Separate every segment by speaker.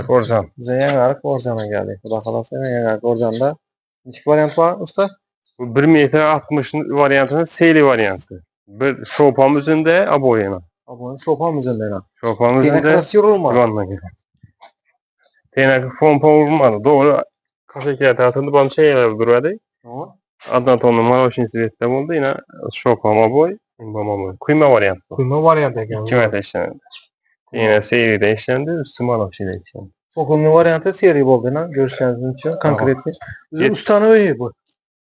Speaker 1: Korcan.
Speaker 2: Bize yangarık Korcan'a geldi. Xudo xolasa yangarık Korcan'da neçik variant var usta?
Speaker 1: Bu 1 metre 60 variantının seyli variantı. Bir şopam üzerinde aboyana.
Speaker 2: Abone sopam üzerinde.
Speaker 1: Şopam
Speaker 2: Tine
Speaker 1: üzerinde
Speaker 2: krasiyor olma.
Speaker 1: divanla gibi. Tene fon vurmadı. Doğru kafe atıldı bana şeyler durmadı.
Speaker 2: Tamam.
Speaker 1: Adnan tonlu maroşin sivette oldu yine şopam aboy. Babam kuyma variantı.
Speaker 2: Kuyma variant ekan.
Speaker 1: 2 metre işlendi. Yine seyri de işlendi. Üstü maroşin de işlendi.
Speaker 2: Sokulma variantı seri oldu lan. Görüşleriniz için konkretli. Bize ustanı öyle bu.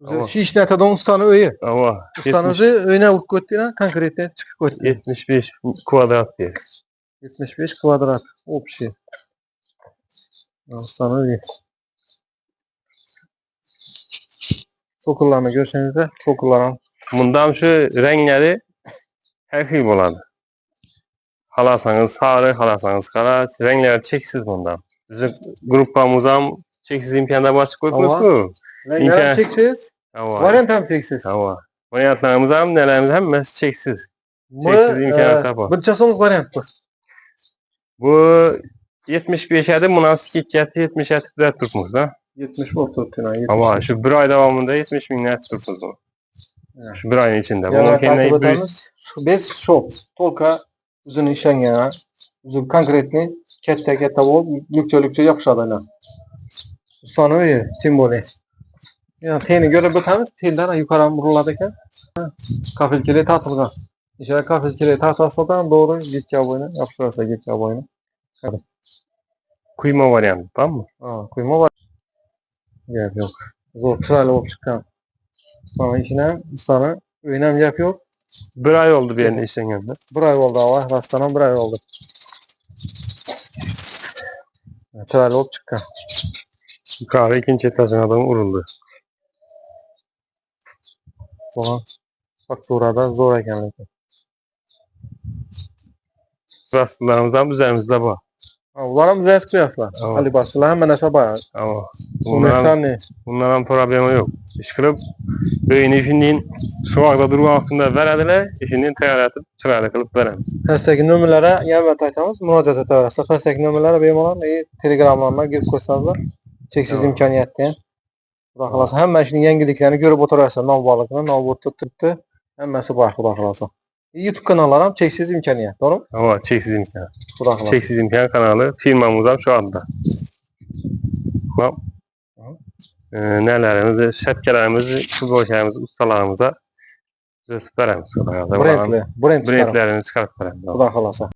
Speaker 1: Tamam.
Speaker 2: Şu işletmeden ustanı öyle.
Speaker 1: Ama
Speaker 2: Ustanızı öne vurup götüren konkretli çıkıp götüren.
Speaker 1: 75 kvadrat diye.
Speaker 2: 75 kvadrat. Opsi. Ustanı öyle. Sokullarını görseniz sokulların.
Speaker 1: Bundan şu renkleri her şey buladı. Halasanız sarı, halasanız kara. Renkler çeksiz bundan. Bizim grupamızdan çeksiz imkanda açık koymuş.
Speaker 2: Renkler çeksiz. Variant hem çeksiz.
Speaker 1: Tamam. Variantlarımız hem nelerimiz hem mes çeksiz. Çeksiz imkanı kapı.
Speaker 2: Bir çasonluk variant bu.
Speaker 1: Bu 75'e de münasip 70'e de tutmuş da.
Speaker 2: 70 volt tuttuğuna.
Speaker 1: Ama şu bir ay devamında 70 bin net tutmuş bu. Şu bir ayın içinde.
Speaker 2: Yani takip etmemiz. Biz shop. Tolka uzun işen yana. Uzun konkretli. Kette bol. Lükçe yapışadıyla. Ustanı öyle. Timboli. Yani teni göre bakamiz. Telden yukarı vuruladıkken. Kafilkili tatılgan. İşte kafilkili tahtasadan doğru gideceği boyuna. Yapışırsa gideceği boyuna. Hadi.
Speaker 1: Kuyma variantı tamam mı?
Speaker 2: Kuyma var. Yap yok. Zor çıraylı olup çıkan. Sonra içine sana önem yap yok.
Speaker 1: Bir ay oldu bir yerine işten geldi.
Speaker 2: Bir ay oldu hava. Rastanan bir ay oldu. Çıraylı olup çıkan.
Speaker 1: Yukarı ikinci etajına da vuruldu.
Speaker 2: Sonra bak burada zor ekenlik.
Speaker 1: Rastlarımızdan üzerimizde bu.
Speaker 2: Ularım bize kıyaslar. Ali basılar hemen aşağı
Speaker 1: Ama bunların problemi yok. İşkırıp böyün işinin soğukta durma hakkında verediler, işinin teyaratıp sırayla kılıp veremiz.
Speaker 2: Hashtag nömrelere yer taytamız müracaat ederse hashtag nömrelere benim olan telegramlarına girip koysanızlar çeksiz imkaniyette. Baxılasa hemen şimdi yeniliklerini görüp oturarsa nav balıkını, nav botu tuttu. Hemmesi farklı baxılasa. YouTube kanallarım çeksiz imkaniyet, doğru mu?
Speaker 1: Ama çeksiz imkan. Çeksiz imkan kanalı firmamızdan şu anda. Bak. Nelerimizi, şetkelerimizi, futbolcularımızı, ustalarımıza veremiz.
Speaker 2: Brendlerini çıkarıp
Speaker 1: çıkarıp veremiz.
Speaker 2: Baxılasa.